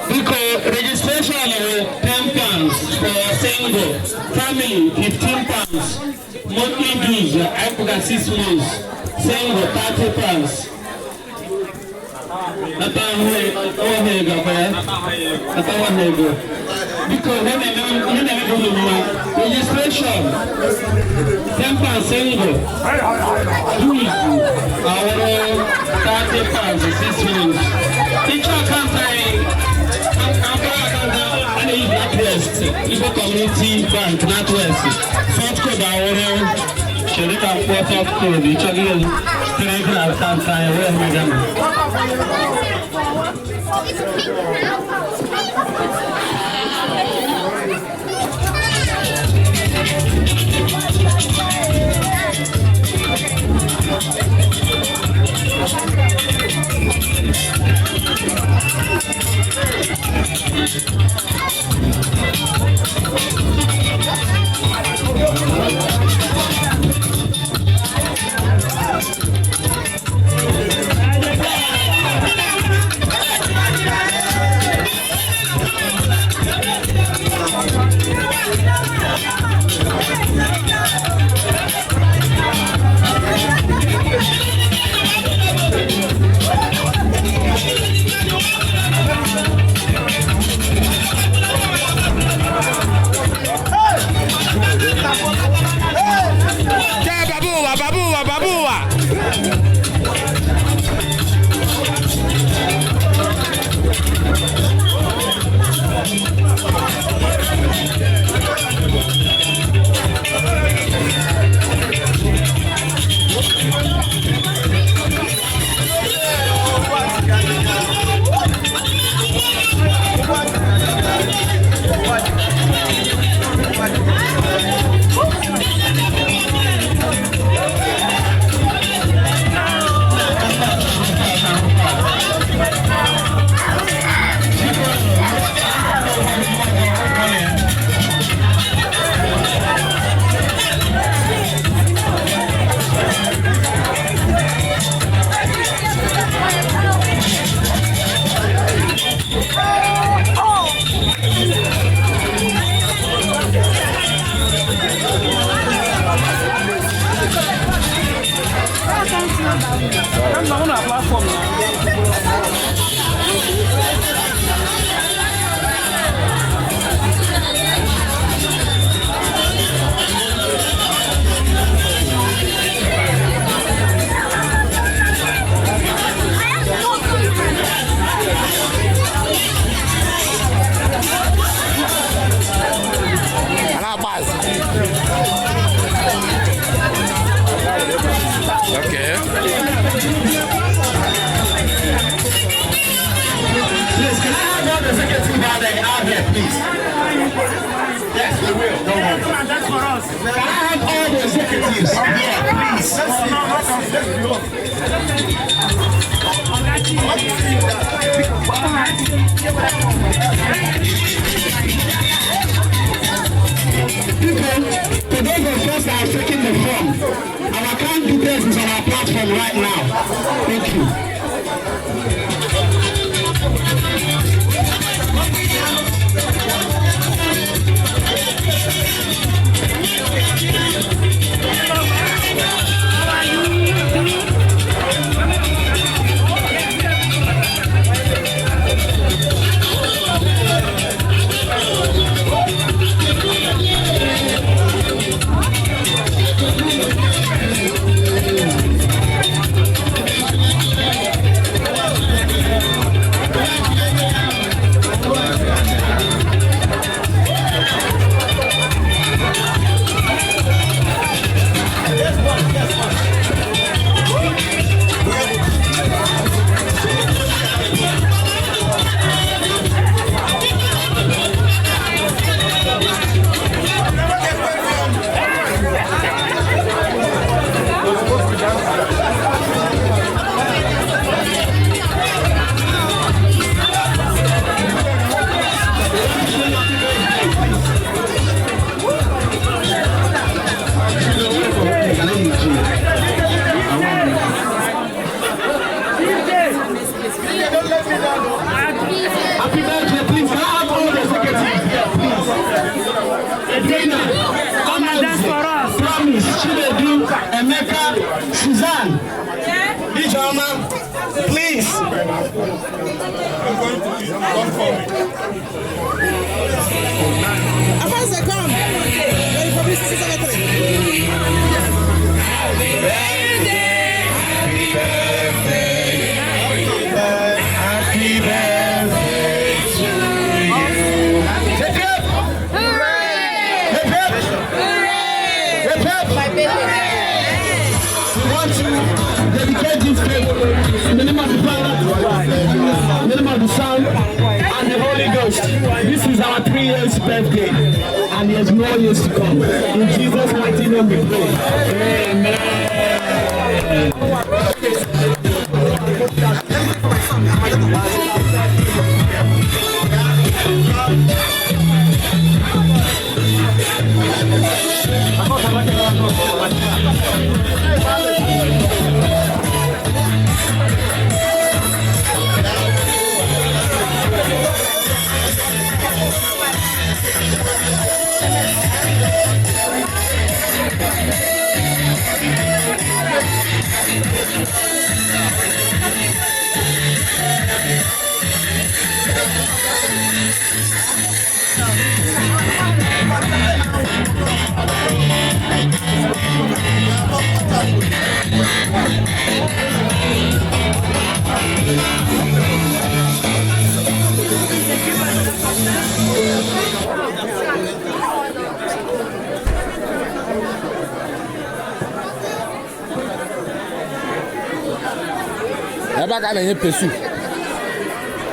because registration is 10 pounds for single, family 15 pounds, monthly dues after 6 months, single 30 pounds. Because when registration 10 pounds single, dues our 30 pounds 6 months. Teacher can't Igbo Community Bank, NatWest. Fourth code our Sherika fourth code. Each of you three class time. Where we go? Ijoma, please. Avance, come. Very publicity secretary. Happy birthday. Happy birthday to you. Hip hip! Hooray! Hip hip! Hooray! Hip hip! My baby. We want to dedicate this cake in the name of the Father, in the name of the Son, and the Holy Ghost. This is our 3 years birthday, and there's more years to come. In Jesus' mighty name we pray. Amen. Ebe ka na-enye pesu.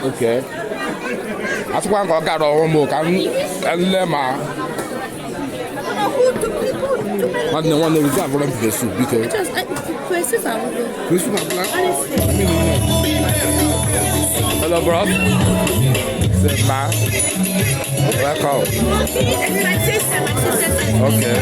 Okay. Asịkwa nke ọ gara ọrụ ka nle ma nwanne rizi abụrụ m pesu biko. Pesu abụla? Hello bro. Say ma. Welcome. Okay.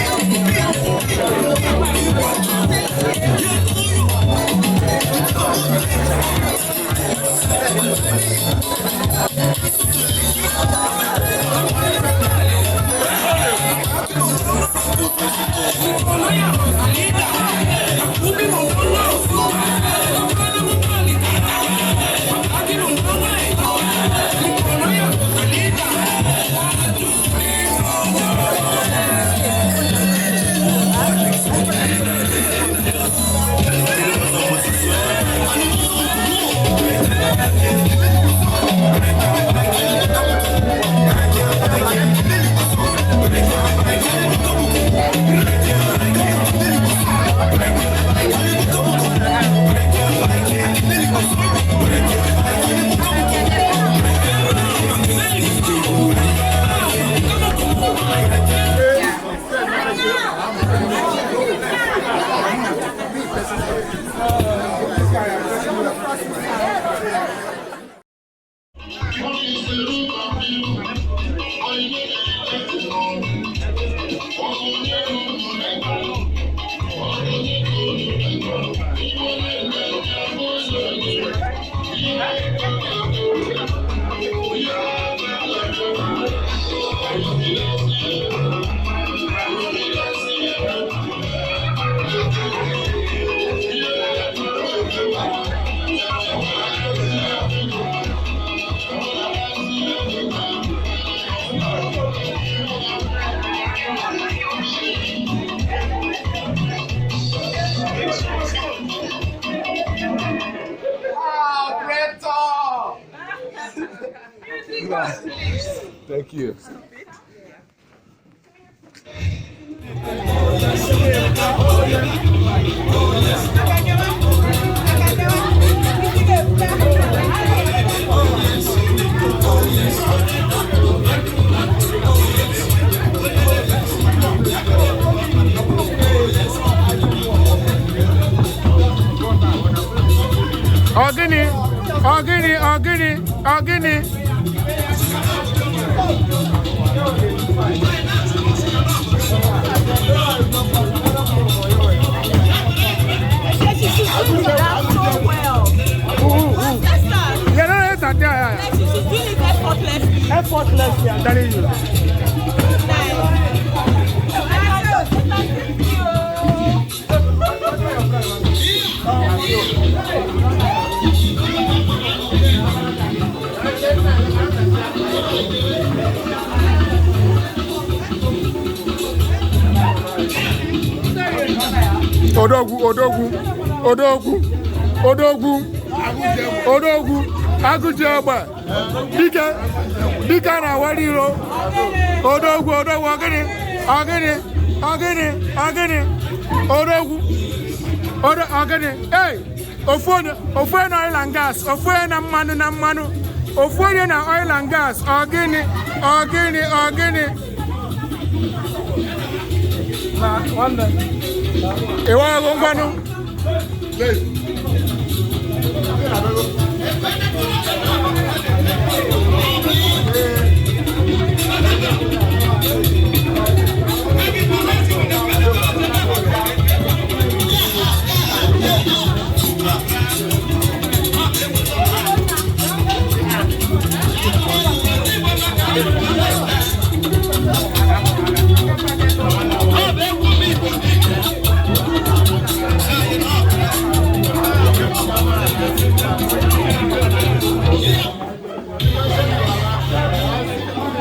Thank you. Ogini. Effortless, I'm telling you. Odogwu Agụjiegbe dike na Wariro Odogwu ogini Odogwu ogini hey ofu na oil and gas ofu na mmanụ ofu na oil and gas ogini na nwanne Iwa ngwanu